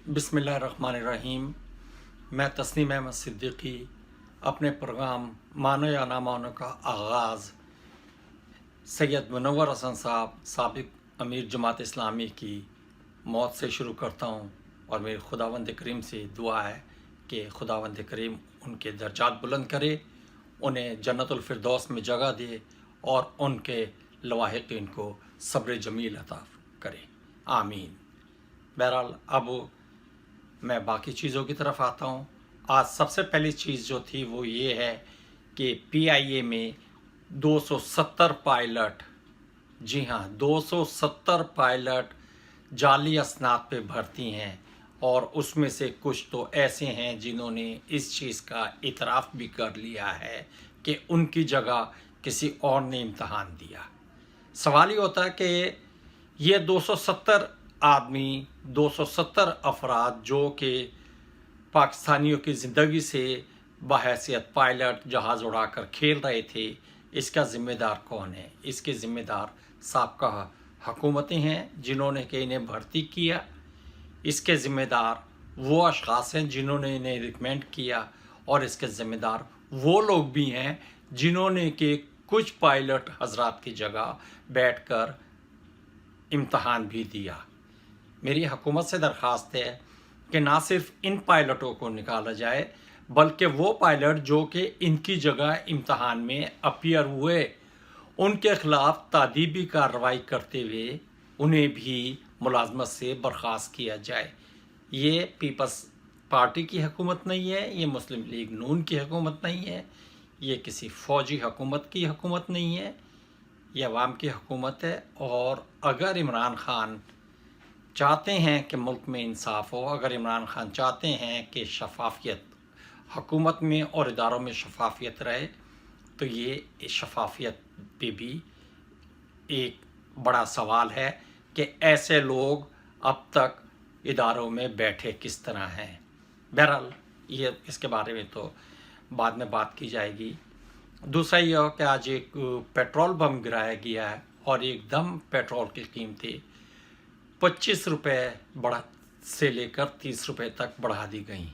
बिस्मिल्लाहिर्रहमानिर्रहीम। मैं तस्नीम अहमद सिद्दीकी अपने प्रोग्राम मानो या ना मानो का आगाज़ सैयद मुनव्वर हसन साहब साबिक अमीर जमात इस्लामी की मौत से शुरू करता हूँ, और मेरे खुदावंद करीम से दुआ है कि खुदावंद करीम उनके दर्जात बुलंद करे, उन्हें जन्नतुल फिरदौस में जगह दे और उनके लवाहिकीन को सब्र जमील अता करे, आमीन। बहरहाल अब मैं बाकी चीज़ों की तरफ आता हूँ। आज सबसे पहली चीज़ जो थी वो ये है कि PIA में 270 पायलट, जी हाँ 270 पायलट जाली असनाद पे भर्ती हैं, और उसमें से कुछ तो ऐसे हैं जिन्होंने इस चीज़ का इतराफ़ भी कर लिया है कि उनकी जगह किसी और ने इम्तहान दिया। सवाल ये होता है कि ये 270 आदमी, 270 अफराद जो कि पाकिस्तानियों की ज़िंदगी से बहैसियत पायलट जहाज़ उड़ाकर खेल रहे थे, इसका ज़िम्मेदार कौन है? इसके ज़िम्मेदार साबका हुकूमतें हैं जिन्होंने कि इन्हें भर्ती किया। इसके ज़िम्मेदार वो अशख़ास हैं जिन्होंने इन्हें रिकमेंड किया, और इसके ज़िम्मेदार वो लोग भी हैं जिन्होंने कि कुछ पायलट हजरात की जगह बैठकर इम्तहान भी दिया। मेरी हुकूमत से दरख्वास्त है कि ना सिर्फ इन पायलटों को निकाला जाए, बल्कि वो पायलट जो कि इनकी जगह इम्तहान में अपीयर हुए, उनके ख़िलाफ़ तादीबी कार्रवाई करते हुए उन्हें भी मुलाजमत से बर्खास्त किया जाए। ये पीपल्स पार्टी की हुकूमत नहीं है, ये मुस्लिम लीग नून की हुकूमत नहीं है, ये किसी फ़ौजी हुकूमत की हुकूमत नहीं है, ये अवाम की हुकूमत है। और अगर इमरान खान चाहते हैं कि मुल्क में इंसाफ हो, अगर इमरान खान चाहते हैं कि शफाफियत हुकूमत में और इदारों में शफाफियत रहे, तो ये शफाफियत पे भी एक बड़ा सवाल है कि ऐसे लोग अब तक इदारों में बैठे किस तरह हैं। बहरहाल ये इसके बारे में तो बाद में बात की जाएगी। दूसरा ये हो कि आज एक पेट्रोल बम गिराया गया है, और एकदम पेट्रोल की कीमतें 25 रुपये बढ़ा से लेकर 30 रुपये तक बढ़ा दी गई।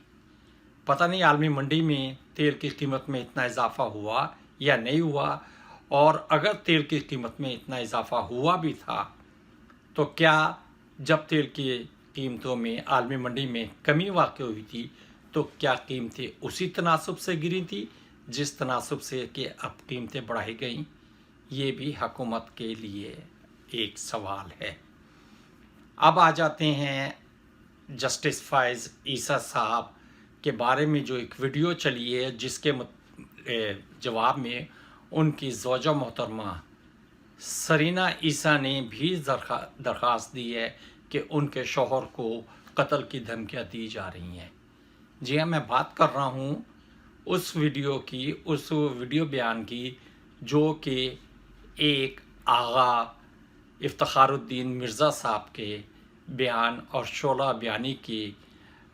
पता नहीं आलमी मंडी में तेल की कीमत में इतना इजाफ़ा हुआ या नहीं हुआ, और अगर तेल की कीमत में इतना इजाफ़ा हुआ भी था तो क्या जब तेल की कीमतों में आलमी मंडी में कमी वाक़ हुई थी तो क्या कीमतें उसी तनासब से गिरी थी जिस तनासब से कि अब कीमतें बढ़ाई गई? ये भी हुकूमत के लिए एक सवाल है। अब आ जाते हैं जस्टिस फ़ाइज़ ईसा साहब के बारे में जो एक वीडियो चली है, जिसके जवाब में उनकी ज़ौजा मोहतरमा सरीना ईसा ने भी दरख्वास्त दी है कि उनके शौहर को कत्ल की धमकियाँ दी जा रही हैं। जी हाँ, मैं बात कर रहा हूँ उस वीडियो की, उस वीडियो बयान की जो कि एक आगा इफ्तिखारुद्दीन मिर्ज़ा साहब के बयान और शोला बयानी की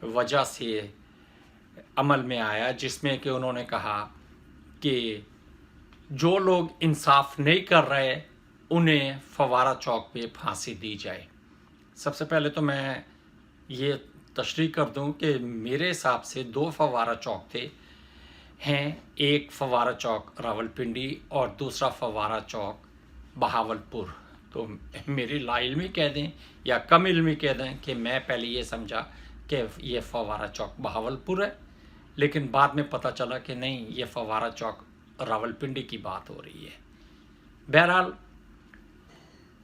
वजह से अमल में आया, जिसमें कि उन्होंने कहा कि जो लोग इंसाफ नहीं कर रहे उन्हें फवारा चौक पे फांसी दी जाए। सबसे पहले तो मैं ये तशरीह कर दूं कि मेरे हिसाब से 2 फवारा चौक हैं, एक फवारा चौक रावलपिंडी और दूसरा फवारा चौक बहावलपुर। तो मेरी लाइल्मी कह दें या कम इल्मी कह दें कि मैं पहले ये समझा कि ये फवारा चौक बहावलपुर है, लेकिन बाद में पता चला कि नहीं, ये फवारा चौक रावलपिंडी की बात हो रही है। बहरहाल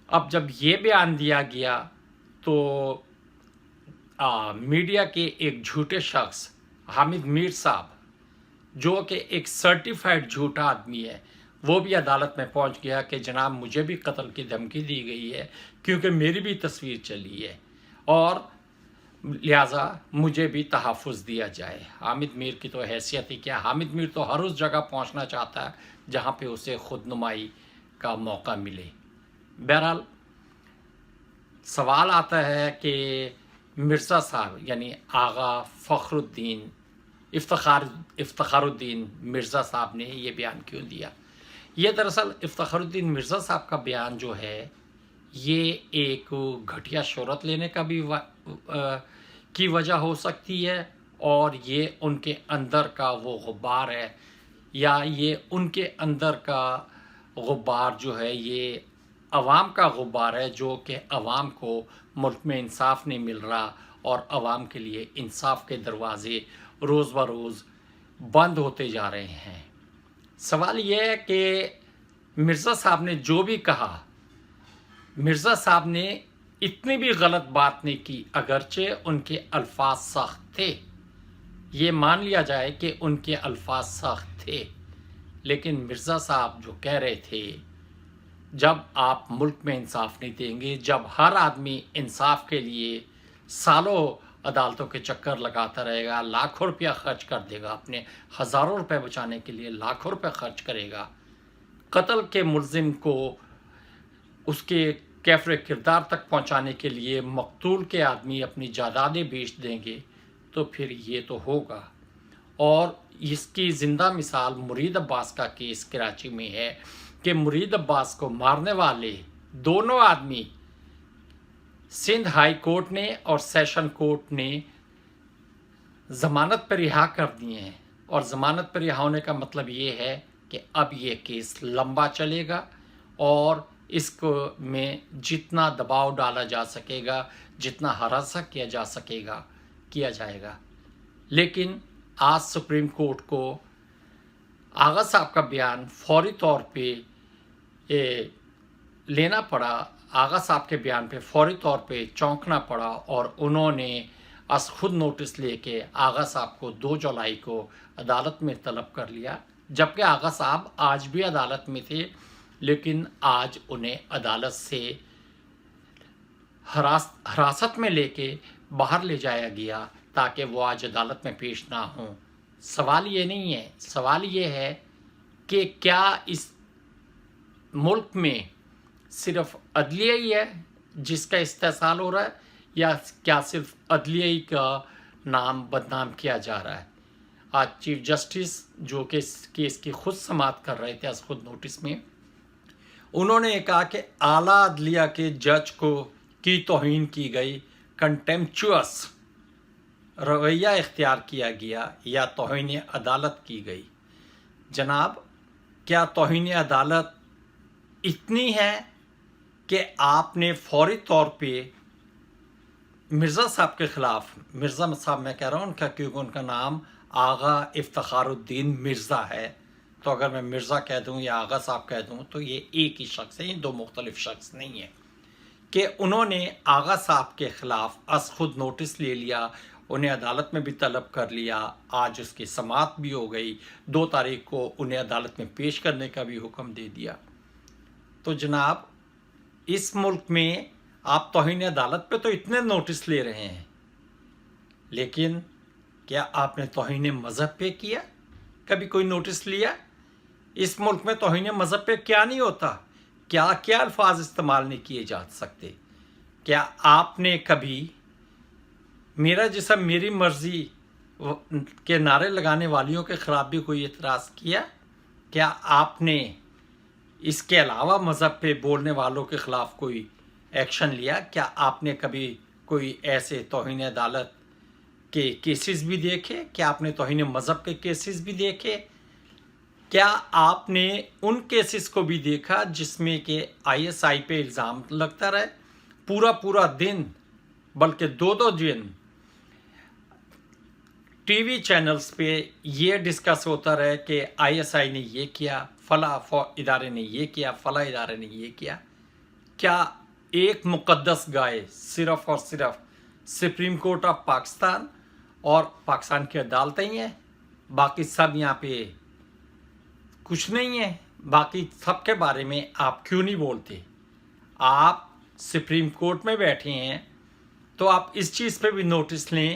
अब जब ये बयान दिया गया तो मीडिया के एक झूठे शख्स हामिद मीर साहब, जो कि एक सर्टिफाइड झूठा आदमी है, वो भी अदालत में पहुंच गया कि जनाब मुझे भी कत्ल की धमकी दी गई है क्योंकि मेरी भी तस्वीर चली है, और लिहाजा मुझे भी तहफ़्फ़ुज़ दिया जाए। हामिद मीर की तो हैसियत ही क्या, हामिद मीर तो हर उस जगह पहुंचना चाहता है जहां पे उसे खुद नुमाई का मौका मिले। बहरहाल सवाल आता है कि मिर्ज़ा साहब यानी आगा फ़खरुद्दीन इफ्तिखारुद्दीन मिर्ज़ा साहब ने ये बयान क्यों दिया? ये दरअसल इफ्तिखारुद्दीन मिर्ज़ा साहब का बयान जो है, ये एक घटिया शोहरत लेने का भी کی وجہ ہو سکتی ہے، اور یہ ان کے اندر کا وہ غبار ہے، یا یہ ان کے اندر کا غبار جو ہے یہ عوام کا غبار ہے، جو کہ عوام کو ملک میں انصاف نہیں مل رہا، اور عوام کے لیے انصاف کے دروازے روز بروز بند ہوتے جا رہے ہیں۔ سوال یہ ہے کہ مرزا صاحب نے جو بھی کہا، مرزا صاحب نے اتنی بھی غلط بات نہیں کی، اگرچہ ان کے الفاظ سخت تھے، یہ مان لیا جائے کہ ان کے الفاظ سخت تھے، لیکن مرزا صاحب جو کہہ رہے تھے، جب آپ ملک میں انصاف نہیں دیں گے، جب ہر آدمی انصاف کے لیے سالوں عدالتوں کے چکر لگاتا رہے گا، لاکھوں روپیہ خرچ کر دے گا، اپنے ہزاروں روپے بچانے کے لیے لاکھوں روپے خرچ کرے گا، قتل کے ملزم کو اس کے کیفر کردار تک پہنچانے کے لیے مقتول کے آدمی اپنی جائیدادیں بیچ دیں گے، تو پھر یہ تو ہوگا۔ اور اس کی زندہ مثال مرید عباس کا کیس کراچی میں ہے کہ مرید عباس کو مارنے والے دونوں آدمی سندھ ہائی کورٹ نے اور سیشن کورٹ نے ضمانت پر رہا کر دیے ہیں، اور ضمانت پر رہا ہونے کا مطلب یہ ہے کہ اب یہ کیس لمبا چلے گا، اور اس کو میں جتنا دباؤ ڈالا جا سکے گا، جتنا ہراساں کیا جا سکے گا کیا جائے گا۔ لیکن آج سپریم کورٹ کو آغا صاحب کا بیان فوری طور پہ لینا پڑا، آغا صاحب کے بیان پہ فوری طور پہ چونکنا پڑا، اور انہوں نے از خود نوٹس لے کے آغا صاحب کو 2 جولائی کو عدالت میں طلب کر لیا، جبکہ آغا صاحب آج بھی عدالت میں تھے، لیکن آج انہیں عدالت سے حراست میں لے کے باہر لے جایا گیا تاکہ وہ آج عدالت میں پیش نہ ہوں۔ سوال یہ نہیں ہے، سوال یہ ہے کہ کیا اس ملک میں صرف عدلیہ ہی ہے جس کا استحصال ہو رہا ہے، یا کیا صرف عدلیہ ہی کا نام بدنام کیا جا رہا ہے؟ آج چیف جسٹس جو کہ اس کیس کی خود سماعت کر رہے تھے از خود نوٹس میں، انہوں نے یہ کہا کہ اعلیٰ عدلیہ کے جج کو کی توہین کی گئی، کنٹیمپچوس رویہ اختیار کیا گیا، یا توہین عدالت کی گئی۔ جناب، کیا توہین عدالت اتنی ہے کہ آپ نے فوری طور پہ مرزا صاحب کے خلاف، مرزا صاحب میں کہہ رہا ہوں ان کا کیونکہ ان کا نام آغا افتخار الدین مرزا ہے، تو اگر میں مرزا کہہ دوں یا آغا صاحب کہہ دوں تو یہ ایک ہی شخص ہے، یہ 2 مختلف شخص نہیں ہیں، کہ انہوں نے آغا صاحب کے خلاف از خود نوٹس لے لیا، انہیں عدالت میں بھی طلب کر لیا، آج اس کی سماعت بھی ہو گئی، 2 تاریخ کو انہیں عدالت میں پیش کرنے کا بھی حکم دے دیا۔ تو جناب، اس ملک میں آپ توہین عدالت پہ تو اتنے نوٹس لے رہے ہیں، لیکن کیا آپ نے توہین مذہب پہ کیا؟ کبھی کوئی نوٹس لیا؟ اس ملک میں توہین مذہب پہ کیا نہیں ہوتا؟ کیا کیا الفاظ استعمال نہیں کیے جا سکتے؟ کیا آپ نے کبھی میرا جسم میری مرضی کے نعرے لگانے والیوں کے خلاف بھی کوئی اعتراض کیا؟ کیا آپ نے اس کے علاوہ مذہب پہ بولنے والوں کے خلاف کوئی ایکشن لیا؟ کیا آپ نے کبھی کوئی ایسے توہین عدالت کے کیسز بھی دیکھے؟ کیا آپ نے توہین مذہب کے کیسز بھی دیکھے؟ کیا آپ نے ان کیسز کو بھی دیکھا جس میں کہ ISI پہ الزام لگتا رہے پورا دن، بلکہ 2 دن ٹی وی چینلز پہ یہ ڈسکس ہوتا رہے کہ ISI نے یہ کیا، فلاں ادارے نے یہ کیا، فلاں ادارے نے یہ کیا؟ کیا ایک مقدس گائے صرف اور صرف سپریم کورٹ آف پاکستان اور پاکستان کی عدالتیں ہی ہیں؟ باقی سب یہاں پہ کچھ نہیں ہے؟ باقی سب کے بارے میں آپ کیوں نہیں بولتے؟ آپ سپریم کورٹ میں بیٹھے ہیں تو آپ اس چیز پہ بھی نوٹس لیں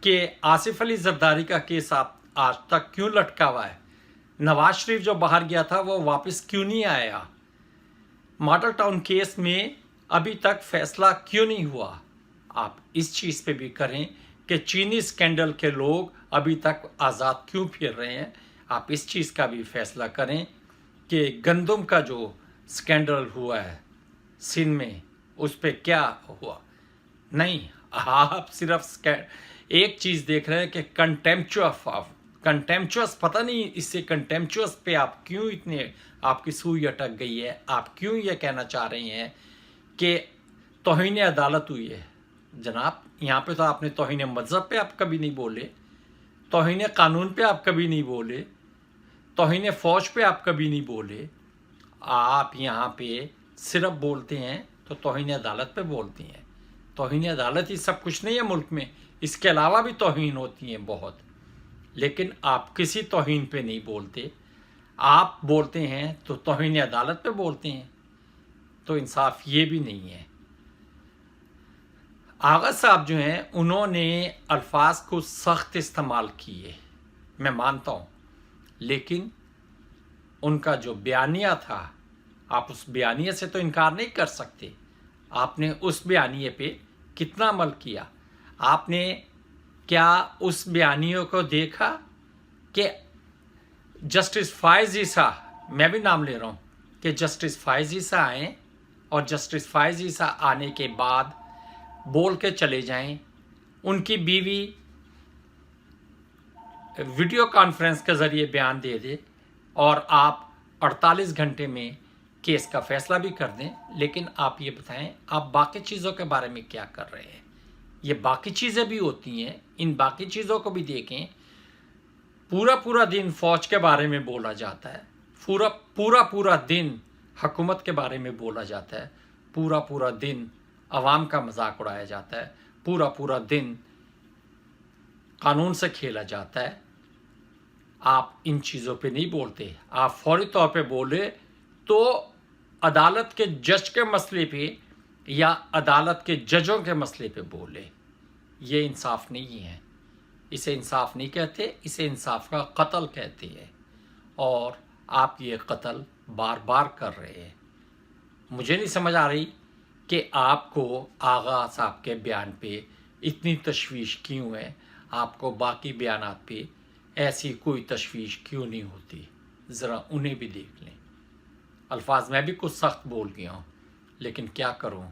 کہ آصف علی زرداری کا کیس آپ آج تک کیوں لٹکا ہوا ہے؟ نواز شریف جو باہر گیا تھا وہ واپس کیوں نہیں آیا؟ ماڈل ٹاؤن کیس میں ابھی تک فیصلہ کیوں نہیں ہوا؟ آپ اس چیز پہ بھی کریں کہ چینی اسکینڈل کے لوگ ابھی تک آزاد کیوں پھر رہے ہیں؟ آپ اس چیز کا بھی فیصلہ کریں کہ گندم کا جو اسکینڈل ہوا ہے سندھ میں، اس پہ کیا ہوا؟ نہیں، आप सिर्फ एक चीज़ देख रहे हैं कि कंटेम्पचुअस, पता नहीं इससे कंटेम्पचुअस पे आप क्यों इतने, आपकी सुई अटक गई है। आप क्यों ये कहना चाह रही हैं कि तौहीन अदालत हुई है। जनाब, यहाँ पे तो आपने तौहीन मज़हब पे आप कभी नहीं बोले, तौहीन कानून पे आप कभी नहीं बोले, तौहीन फ़ौज पे आप कभी नहीं बोले। आप यहाँ पे सिर्फ बोलते हैं तो तौहीन अदालत पे बोलती हैं। तौहीन अदालत ही सब कुछ नहीं है मुल्क में, इसके अलावा भी तौहीन होती हैं बहुत, लेकिन आप किसी तौहीन पे नहीं बोलते। आप बोलते हैं तो तौहीन अदालत पे बोलते हैं, तो इंसाफ ये भी नहीं है। आगा साहब जो हैं उन्होंने अल्फाज को सख्त इस्तेमाल किए, मैं मानता हूँ, लेकिन उनका जो बयानिया था, आप उस बयानिए से तो इनकार नहीं कर सकते। आपने उस बयानिए पे कितना अमल किया? आपने क्या उस बयानियों को देखा कि जस्टिस फायज़ ईसा, मैं भी नाम ले रहा हूँ, कि जस्टिस फायज़ ईसा आए और जस्टिस फायज़ ईसा आने के बाद बोल के चले जाएं, उनकी बीवी वीडियो कॉन्फ्रेंस के ज़रिए बयान दे दे और आप 48 घंटे में केस का फैसला भी कर दें। लेकिन आप ये बताएं, आप बाकी चीज़ों के बारे में क्या कर रहे हैं? ये बाकी चीज़ें भी होती हैं, इन बाकी चीज़ों को भी देखें। पूरा दिन फ़ौज के बारे में बोला जाता है, पूरा दिन हुकूमत के बारे में बोला जाता है, पूरा दिन अवाम का मजाक उड़ाया जाता है, पूरा दिन कानून से खेला जाता है। आप इन चीज़ों पे नहीं बोलते। आप फौरी तौर पे बोले तो अदालत के जज के मसले पे या अदालत के जजों के मसले पे बोले। ये इंसाफ नहीं है, इसे इंसाफ नहीं कहते, इसे इंसाफ का कत्ल कहते हैं। और आप ये कत्ल बार बार कर रहे हैं। मुझे नहीं समझ आ रही कि आपको आगा साहब के बयान पे इतनी तशवीश क्यों है, आपको बाकी बयानात पे ऐसी कोई तशवीश क्यों नहीं होती। ज़रा उन्हें भी देख लें। अल्फाज मैं भी कुछ सख्त बोल गया हूँ, लेकिन क्या करूँ,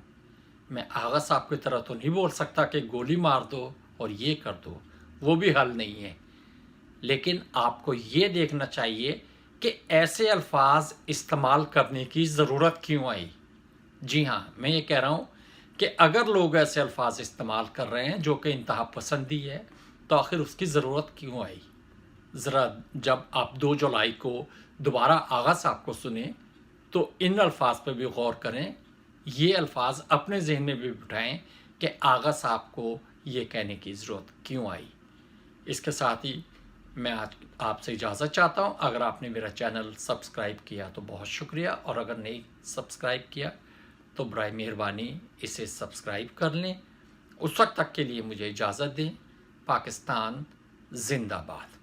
मैं आगा साहब की तरह तो नहीं बोल सकता कि गोली मार दो और ये कर दो, वो भी हल नहीं है। लेकिन आपको ये देखना चाहिए कि ऐसे अल्फाज इस्तेमाल करने की ज़रूरत क्यों आई। जी हाँ, मैं ये कह रहा हूँ कि अगर लोग ऐसे अल्फाज इस्तेमाल कर रहे हैं जो कि इंतहा पसंदी है, तो आखिर उसकी ज़रूरत क्यों आई। ज़रा जब आप 2 जुलाई को दोबारा आगा साहब को सुने तो इन अल्फाज पर भी गौर करें, ये अल्फाज अपने जहन में भी बिठाएं कि आगा साहब को ये कहने की ज़रूरत क्यों आई। इसके साथ ही मैं आज आपसे इजाज़त चाहता हूँ। अगर आपने मेरा चैनल सब्सक्राइब किया तो बहुत शुक्रिया, और अगर नहीं सब्सक्राइब किया तो बराए मेहरबानी इसे सब्सक्राइब कर लें। उस वक्त तक के लिए मुझे इजाज़त दें। पाकिस्तान जिंदाबाद।